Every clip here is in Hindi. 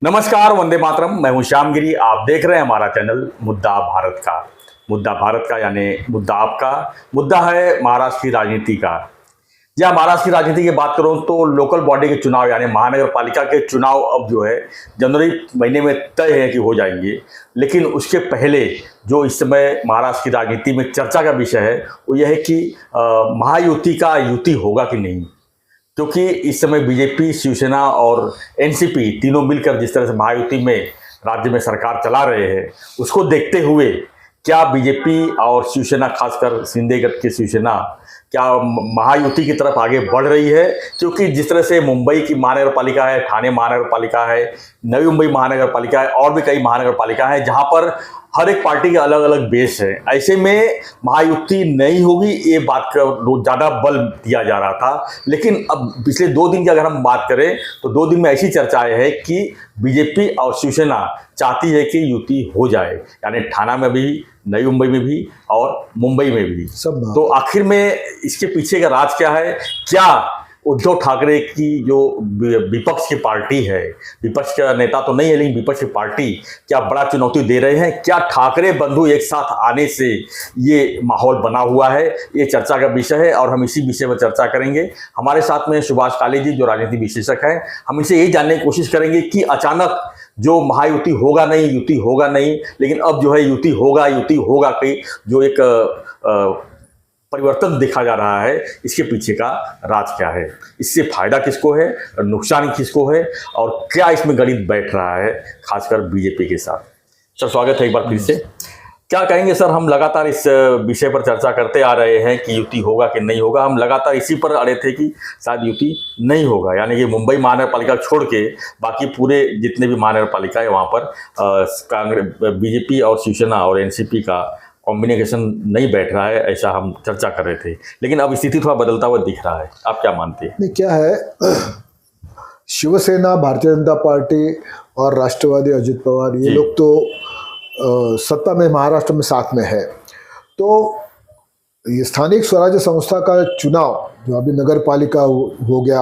नमस्कार, वंदे मातरम। मैं हूं श्यामगिरी। आप देख रहे हैं हमारा चैनल मुद्दा भारत का। मुद्दा भारत का यानी मुद्दा आपका। मुद्दा है महाराष्ट्र की राजनीति का। या महाराष्ट्र की राजनीति की बात करूं तो लोकल बॉडी के चुनाव यानी महानगर पालिका के चुनाव अब जो है जनवरी महीने में तय है कि हो जाएंगे। लेकिन उसके पहले जो इस समय महाराष्ट्र की राजनीति में चर्चा का विषय है वो यह है कि महायुति का युति होगा कि नहीं। क्योंकि इस समय बीजेपी, शिवसेना और एनसीपी तीनों मिलकर जिस तरह से महायुति में राज्य में सरकार चला रहे हैं, उसको देखते हुए क्या बीजेपी और शिवसेना, खासकर शिंदे गट की शिवसेना, क्या महायुति की तरफ आगे बढ़ रही है? क्योंकि जिस तरह से मुंबई की महानगर पालिका है, ठाणे महानगर पालिका है, नवी मुंबई महानगर पालिका है और भी कई महानगर पालिका है जहां पर हर एक पार्टी के अलग अलग बेस है। ऐसे में महायुति नहीं होगी ये बात का ज़्यादा बल दिया जा रहा था। लेकिन अब पिछले 2 दिन की अगर हम बात करें तो 2 दिन में ऐसी चर्चाएं है कि बीजेपी और शिवसेना चाहती है कि युति हो जाए, यानी ठाणा में भी, नई मुंबई में भी और मुंबई में भी सब। तो आखिर में इसके पीछे का राज क्या है? क्या उद्धव ठाकरे की जो विपक्ष की पार्टी है, विपक्ष का नेता तो नहीं है लेकिन विपक्ष की पार्टी क्या बड़ा चुनौती दे रहे हैं? क्या ठाकरे बंधु एक साथ आने से ये माहौल बना हुआ है? ये चर्चा का विषय है और हम इसी विषय पर चर्चा करेंगे। हमारे साथ में सुभाष काले जी जो राजनीति विशेषज्ञ हैं, हम इनसे यही जानने की कोशिश करेंगे कि अचानक जो महायुति होगा नहीं, युति होगा नहीं, लेकिन अब जो है युति होगा कि जो एक परिवर्तन देखा जा रहा है, इसके पीछे का राज क्या है? इससे फायदा किसको है, नुकसान किसको है और क्या इसमें गणित बैठ रहा है, खासकर बीजेपी के साथ? सर, स्वागत है एक बार फिर से। क्या कहेंगे सर? हम लगातार इस विषय पर चर्चा करते आ रहे हैं कि युति होगा कि नहीं होगा। हम लगातार इसी पर अड़े थे कि शायद युति नहीं होगा, यानी कि मुंबई महानगर पालिका छोड़ के बाकी पूरे जितने भी महानगर पालिका है वहाँ पर कांग्रेस, बीजेपी और शिवसेना और एनसीपी का कॉम्बिनेशन नहीं बैठ रहा है, ऐसा हम चर्चा कर रहे थे। लेकिन अब स्थिति थोड़ा बदलता हुआ दिख रहा है। आप क्या मानते हैं? नहीं, क्या है, शिवसेना, भारतीय जनता पार्टी और राष्ट्रवादी अजित पवार ये लोग तो सत्ता में महाराष्ट्र में साथ में है। तो ये स्थानिक स्वराज्य संस्था का चुनाव जो अभी नगर पालिका हो गया,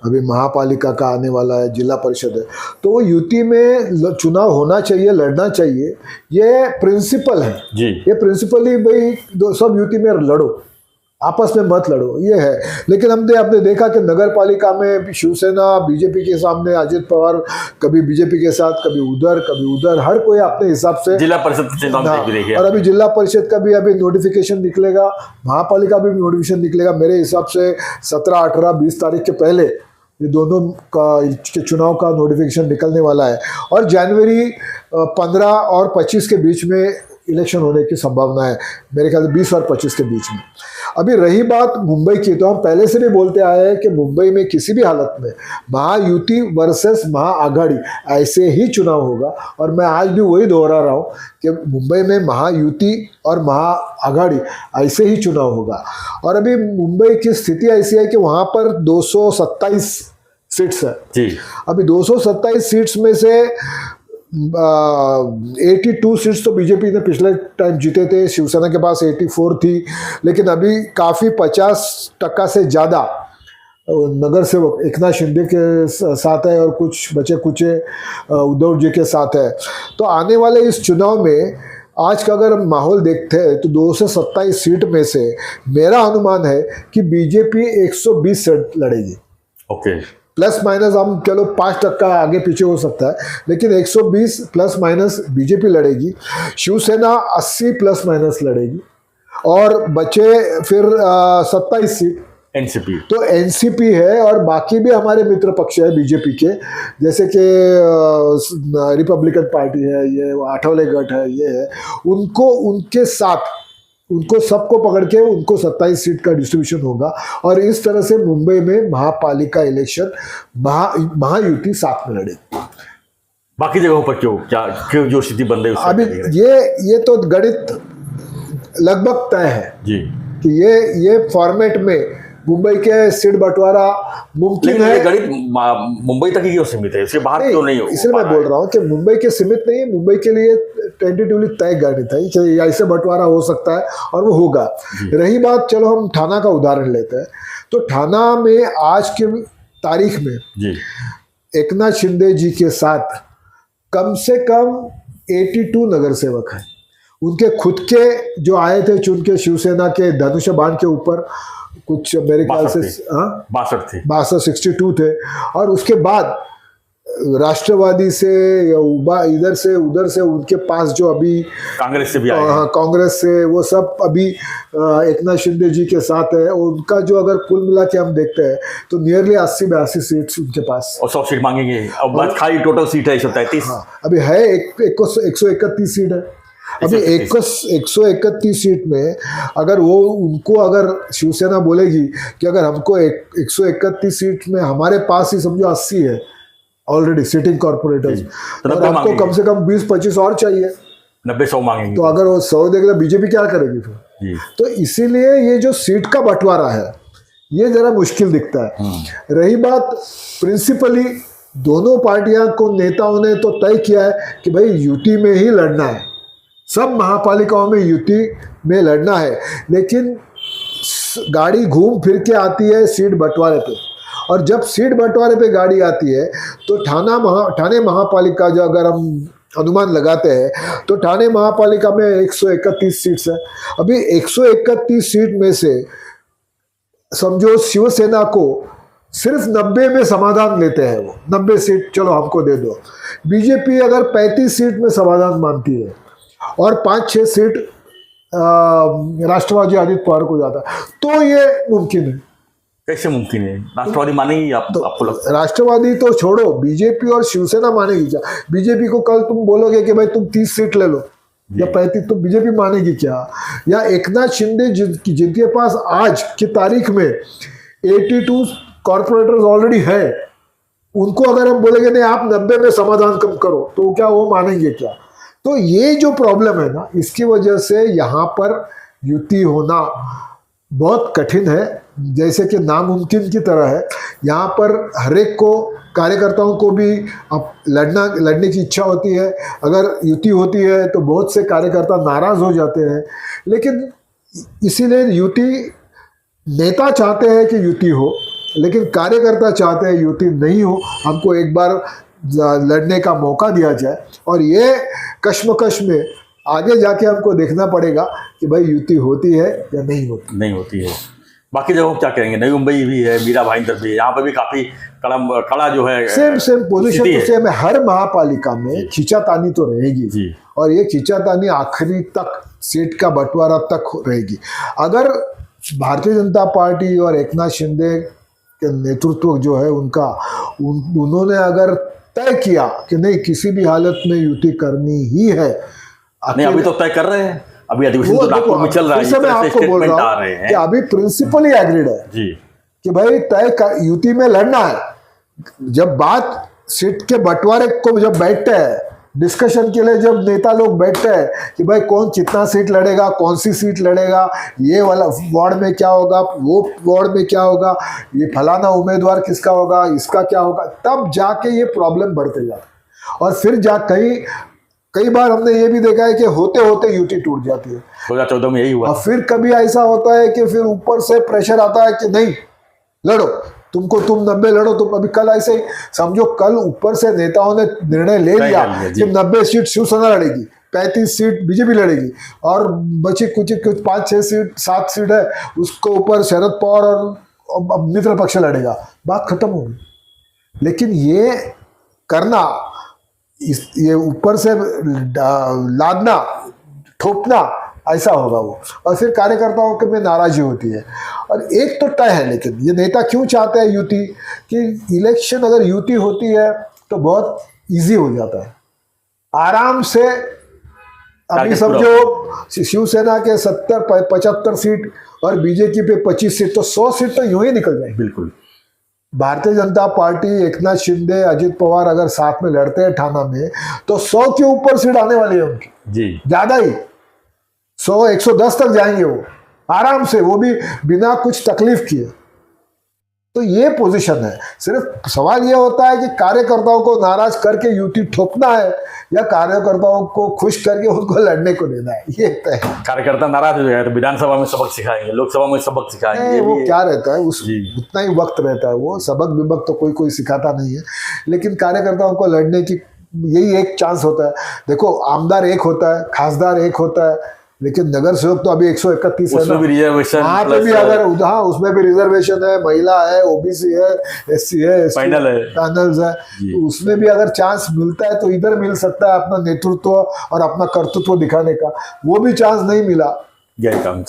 अभी महापालिका का आने वाला है, जिला परिषद है, तो वो युति में चुनाव होना चाहिए, लड़ना चाहिए, ये प्रिंसिपल है जी। ये प्रिंसिपल ही भाई सब युति में लड़ो, आपस में मत लड़ो, ये है। लेकिन आपने देखा कि नगर पालिका में शिवसेना बीजेपी के सामने, अजित पवार कभी बीजेपी के साथ, कभी उधर, हर कोई अपने हिसाब से। जिला परिषद और अभी जिला परिषद का भी अभी नोटिफिकेशन निकलेगा, महापालिका भी नोटिफिकेशन निकलेगा। मेरे हिसाब से 17, 18, 20 तारीख के पहले ये दोनों का चुनाव का नोटिफिकेशन निकलने वाला है और जनवरी 15 और 25 के बीच में इलेक्शन होने की संभावना है, मेरे ख्याल से 20 और 25 के बीच में। अभी रही बात मुंबई की, तो हम पहले से भी बोलते आए हैं कि मुंबई में किसी भी हालत में महायुति वर्सेस महाआघाड़ी ऐसे ही चुनाव होगा। और मैं आज भी वही दोहरा रहा हूँ कि मुंबई में महायुति और महाआघाड़ी ऐसे ही चुनाव होगा। और अभी मुंबई की स्थिति ऐसी है कि वहाँ पर 227 सीट्स है जी। अभी 227 सीट्स में से 82 सीट्स तो बीजेपी ने पिछले टाइम जीते थे, शिवसेना के पास 84 थी, लेकिन अभी काफ़ी 50% से ज़्यादा नगर सेवक एकनाथ शिंदे के साथ है और कुछ बचे कुचे उद्धव जी के साथ है। तो आने वाले इस चुनाव में आज का अगर माहौल देखते हैं तो 227 सीट में से मेरा अनुमान है कि बीजेपी 120 सीट लड़ेगी। ओके, प्लस माइनस हम चलो 5% आगे पीछे हो सकता है, लेकिन 120 प्लस माइनस बीजेपी लड़ेगी। शिवसेना 80 प्लस माइनस लड़ेगी और बचे फिर 27 सीट एनसीपी। तो एनसीपी है और बाकी भी हमारे मित्र पक्ष है बीजेपी के, जैसे कि रिपब्लिकन पार्टी है, ये आठवले गट है, ये है, उनको सबको पकड़ के उनको 27 सीट का डिस्ट्रीब्यूशन होगा। और इस तरह से मुंबई में महापालिका इलेक्शन महायुति साथ में लड़ेगी। बाकी जगहों पर क्यों जो स्थिति बन रही है अभी ये तो गणित लगभग तय है जी कि ये फॉर्मेट में मुंबई के सीट बंटवारा मुमकिन है। गणित मुंबई तक ही क्यों सीमित है, इसके बाहर क्यों नहीं हो? इसलिए मैं बोल रहा हूँ कि मुंबई के सीमित नहीं है, मुंबई के लिए टेंटेटिवली तय गणित है कि ऐसे बंटवारा हो सकता है और वो होगा। रही बात, चलो हम ठाणा का उदाहरण लेते हैं, तो ठाणा में आज के तारीख में जी एकनाथ शिंदे जी के साथ कम से कम 82 नगर सेवक हैं। उनके खुद के जो आए थे चुन के शिवसेना के धनुष बाण के ऊपर, कुछ मेरे ख्याल से 62 थे, 62 थे। और उसके बाद राष्ट्रवादी से या इधर से उधर से उनके पास जो अभी कांग्रेस से भी आए हैं। कांग्रेस से, वो सब अभी एकनाथ शिंदे जी के साथ है। उनका जो अगर कुल मिला के हम देखते हैं तो नियरली 80-82 सीट्स उनके पास, और 100 सीट मांगेंगे। अब बात खाली टोटल सीट है 133। अभी है 131 सीट है। अभी 131 सीट में अगर वो उनको अगर शिवसेना बोलेगी कि अगर हमको 131 सीट में हमारे पास ही समझो 80 है ऑलरेडी सिटिंग कॉर्पोरेटर्स, तो और हमको कम से कम 20-25 और चाहिए, 90-100 मांगेंगे, तो अगर वो 100 देगा बीजेपी क्या करेगी फिर? जी। तो इसीलिए ये जो सीट का बंटवारा है ये जरा मुश्किल दिखता है। रही बात प्रिंसिपली, दोनों पार्टियां को नेताओं ने तो तय किया है कि भाई यूटी में ही लड़ना है, सब महापालिकाओं में यूटी में लड़ना है, लेकिन गाड़ी घूम फिर के आती है सीट बंटवारे पे। और जब सीट बंटवारे पे गाड़ी आती है तो ठाणे महापालिका जो अगर हम अनुमान लगाते हैं तो ठाणे महापालिका में 131 सीट्स है। अभी 131 सीट में से समझो शिवसेना को सिर्फ 90 में समाधान लेते हैं, वो 90 सीट चलो हमको दे दो। बीजेपी अगर 35 सीट में समाधान मानती है और 5-6 सीट राष्ट्रवादी आदित्य पवार को जाता है, तो ये मुमकिन है। कैसे मुमकिन है? राष्ट्रवादी मानेगी आपको लगता है? राष्ट्रवादी तो छोड़ो, बीजेपी और शिवसेना मानेगी क्या? बीजेपी को कल तुम बोलोगे कि भाई तुम 30 सीट ले लो या 35, तो बीजेपी मानेगी क्या? या एकनाथ शिंदे जिनके पास आज की तारीख में 82 कॉर्पोरेटर्स ऑलरेडी है, उनको अगर हम बोलेंगे नहीं आप 90 में समाधान कम करो, तो क्या वो मानेंगे क्या? तो ये जो प्रॉब्लम है ना, इसकी वजह से यहाँ पर युति होना बहुत कठिन है, जैसे कि नामुमकिन की तरह है। यहाँ पर हरेक को, कार्यकर्ताओं को भी अब लड़ने की इच्छा होती है। अगर युति होती है तो बहुत से कार्यकर्ता नाराज हो जाते हैं, लेकिन इसीलिए युति, नेता चाहते हैं कि युति हो, लेकिन कार्यकर्ता चाहते हैं युति नहीं हो, हमको एक बार लड़ने का मौका दिया जाए। और ये कश्मकश में आगे जाके हमको देखना पड़ेगा कि भाई युति होती है या नहीं होती है। बाकी जगहों क्या करेंगे? नई मुंबई भी है, मीरा भाईंदर भी है, यहाँ पर भी काफी कड़ा जो है सेम पोजीशन तो सेम है। हर महापालिका में खींचातानी तो रहेगी, और ये खींचातानी आखिरी तक, सीट का बंटवारा तक रहेगी। अगर भारतीय जनता पार्टी और एकनाथ शिंदे के नेतृत्व जो है उनका, उन्होंने अगर तय किया कि नहीं किसी भी हालत में युति करनी ही है, नहीं अभी तो तय कर रहे हैं, अभी अधिवेशन तो नागपुर में चल रहा है, मैं आपको बोल रहा हूं कि अभी प्रिंसिपली एग्रीड है जी कि भाई युति में लड़ना है। जब बात सीट के बंटवारे को जब बैठते हैं, डिस्कशन के लिए जब नेता लोग बैठते हैं कि भाई कौन कितना सीट लड़ेगा, कौन सी सीट लड़ेगा, ये वाला वार्ड में क्या होगा, वो वार्ड में क्या होगा, ये फलाना उम्मीदवार किसका होगा, इसका क्या होगा, तब जाके ये प्रॉब्लम बढ़ते जाते हैं। और फिर कई बार हमने ये भी देखा है कि होते होते युति टूट जाती है। 2014 में यही हुआ। और फिर कभी ऐसा होता है कि फिर ऊपर से प्रेशर आता है कि नहीं लड़ो, तुम 90 लड़ो। तुम अभी कल ऐसे ही समझो, कल ऊपर से नेताओं ने निर्णय ले लिया कि 90 सीट शिवसेना लड़ेगी, 35 सीट बीजेपी लड़ेगी, और बची कुछ 5-6 सीट 7 सीट है उसको ऊपर शरद पवार और मित्र पक्ष लड़ेगा, बात खत्म होगी। लेकिन ये करना, ये ऊपर से लादना, ठोकना, ऐसा होगा वो, और फिर कार्यकर्ताओं के में नाराजगी होती है। और एक तो तय है, लेकिन ये नेता क्यों चाहते हैं युति, कि इलेक्शन अगर युति होती है तो बहुत इजी हो जाता है, आराम से। अभी समझो शिवसेना के 70-75 सीट और बीजेपी पे 25 सीट, तो 100 सीट तो यूं ही निकल जाएगी। बिल्कुल। भारतीय जनता पार्टी, एकनाथ शिंदे, अजित पवार अगर साथ में लड़ते हैं ठाणा में, तो 100 के ऊपर सीट आने वाली है उनकी जी, ज्यादा ही 100-110 तक जाएंगे वो आराम से, वो भी बिना कुछ तकलीफ किए। तो ये पोजीशन है। सिर्फ सवाल ये होता है कि कार्यकर्ताओं को नाराज करके युति ठोकना है या कार्यकर्ताओं को खुश करके उनको लड़ने को देना है, ये तय है। कार्यकर्ता नाराज हो जाए तो विधानसभा में सबक सिखाएंगे, लोकसभा में सबक सिखाएंगे, वो क्या रहता है, उतना ही वक्त रहता है, वो सबक विबक तो कोई सिखाता नहीं है। लेकिन कार्यकर्ताओं को लड़ने की यही एक चांस होता है। देखो, आमदार एक होता है, खासदार एक होता है, लेकिन नगर सेवक तो अभी 131 है उसमें ना। भी रिजर्वेशन वहाँ पे भी अगर हाँ, उसमें भी रिजर्वेशन है, महिला है, ओबीसी है, एससी है, पैनल है, पैनल्स है, तो उसमें भी अगर चांस मिलता है तो इधर मिल सकता है अपना नेतृत्व और अपना कर्तृत्व दिखाने का। वो भी चांस नहीं मिला। यही काम।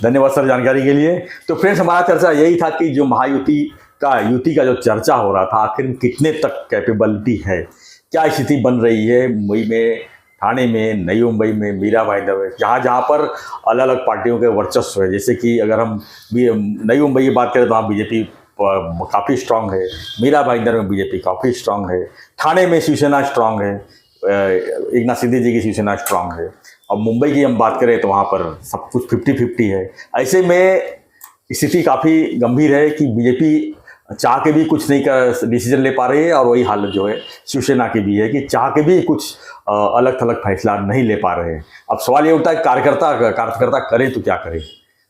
धन्यवाद सर जानकारी के लिए। तो फ्रेंड्स, हमारा चर्चा यही था कि जो महायुति का जो चर्चा हो रहा था, आखिर कितने तक कैपेबिलिटी है, क्या स्थिति बन रही है मुंबई में, ठाणे में, नई मुंबई में, मीरा भाईंदर में, जहाँ पर अलग अलग पार्टियों के वर्चस्व है। जैसे कि अगर हम नई मुंबई की बात करें तो वहाँ बीजेपी काफ़ी स्ट्रांग है, मीरा भाईंदर में बीजेपी काफ़ी स्ट्रांग है, ठाणे में शिवसेना स्ट्रांग है, एकनाथ शिंदे जी की शिवसेना स्ट्रांग है। अब मुंबई की हम बात करें तो वहाँ पर सब कुछ 50-50 है। ऐसे में स्थिति काफ़ी गंभीर है कि बीजेपी चाह के भी कुछ नहीं कर डिसीजन ले पा रही है, और वही हालत जो है शिवसेना की भी है कि चाह के भी कुछ अलग थलग फैसला नहीं ले पा रहे हैं। अब सवाल ये उठता है कार्यकर्ता करें तो क्या करें।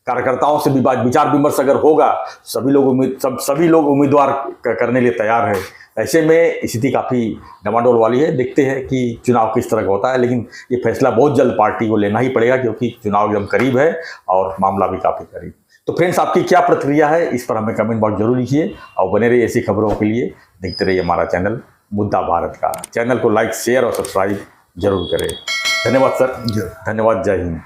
कार्यकर्ताओं से विचार विमर्श अगर होगा, सभी लोग उम्मीदवार करने लिए तैयार है। ऐसे में स्थिति काफ़ी डमाडोल वाली है। देखते हैं कि चुनाव किस तरह का होता है, लेकिन ये फैसला बहुत जल्द पार्टी को लेना ही पड़ेगा, क्योंकि चुनाव एकदम करीब है और मामला भी काफ़ी करीब। तो फ्रेंड्स, आपकी क्या प्रतिक्रिया है इस पर हमें कमेंट बॉक्स जरूर लिखिए, और बने रहिए ऐसी खबरों के लिए। देखते रहिए हमारा चैनल मुद्दा भारत का। चैनल को लाइक, शेयर और सब्सक्राइब जरूर करें। धन्यवाद सर। धन्यवाद। जय हिंद।